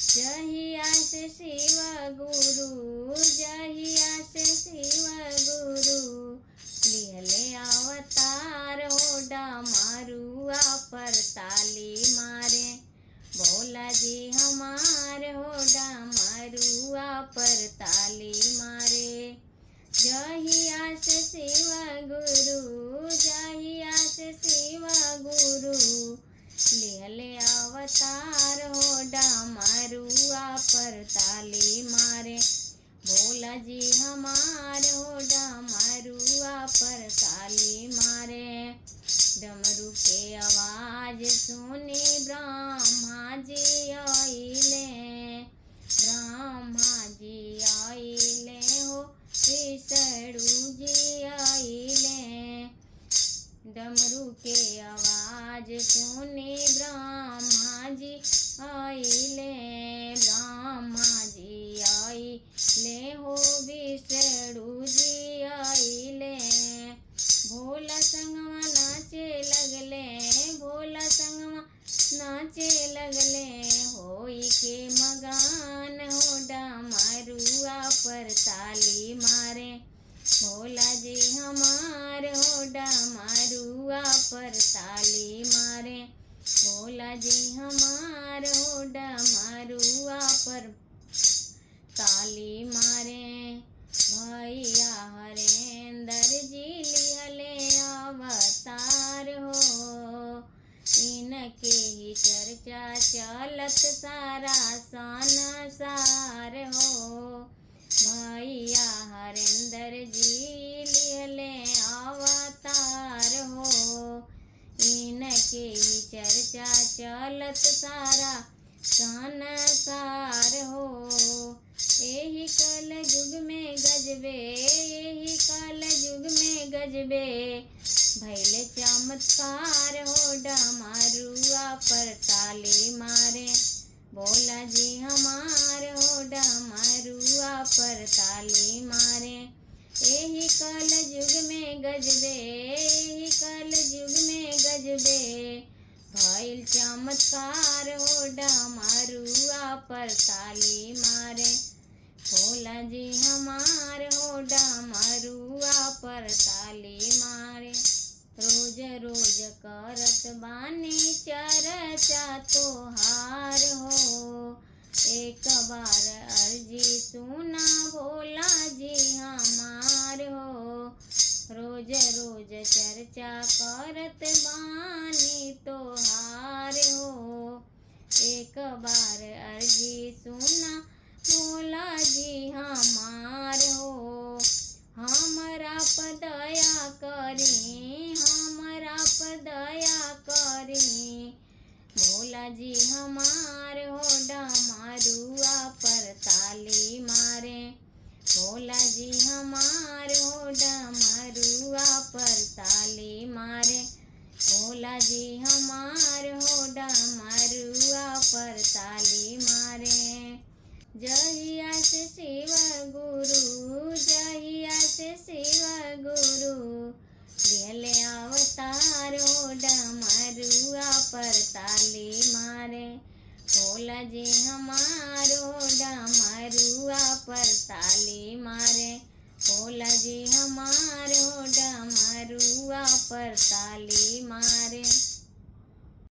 जहिया से शिव गुरु, जहिया से शिव गुरु लिहले अवतार हो डमरुआ पर ताली मारे। भोला जी हमार हो डमरुआ पर ताली मारे। जहिया से शिव गुरु, जहिया से शिव गुरु लिहले अवतार हो डमरुआ पर ताली मारे। भोला जी हमार हो डमरुआ पर ताली मारे। डमरू के आवाज सुनी ब्रह्मा जी आइले, ब्रह्मा जी आइले हो विष्णु जी आइले। डमरू के आवाज सुनी ब्रह्मा जी आइले, ब्रह्मा जी आइले हो विष्णु जी आइले। भोला संगवा नाचे लगले, भोला संगवा नाचे लगले होई के मगान हो डमरुआ पर ताली मारे। भोला जी हमार हो डमरुआ पर ताली मारे। भोला जी हमार हो डमरुआ पर ताली मारे। भैया हरेंद्र जी लिहले अवतार हो, इनके ही चर्चा चलत सारा संसार हो। भैया हरेंद्र जी लिहले अवतार हो, इनके ही चर्चा चलत सारा संसार हो। यही कल युग में गजबे, यही कल युग में गजबे भैले चमत्कार हो डमरुआ पर ताली मारे। भोला जी हमार हो डमरुआ पर ताली मारे। यही कल युग में गजबे, यही कल युग में गजबे भैल चमत्कार हो डमरुआ पर ताली मारे। भोला जी हमार हो डमरुआ पर ताली मारे। रोज रोज करत बानी चर्चा तोहार हो, एक बार अर्जी सुना भोला जी हमार हो। रोज रोज चर्चा करत बानी तोहार हो, एक बार अर्जी सुना भोला जी हमार हो। हमरा पर दया करी, हमरा पर दया करी। भोला जी हमार हो डमरुआ पर ताली मारे। भोला जी हमार हो डमरुआ पर ताली मारे। भोला जी हमार हो डमरुआ पर ताली मारे। जहिया से शिव गुरु, जहिया से शिव गुरु लिहले अवतार हो डमरुआ पर ताली मारे। भोला जी हमार हो डमरुआ पर ताली मारे। भोला जी हमार हो डमरुआ पर ताली मारे।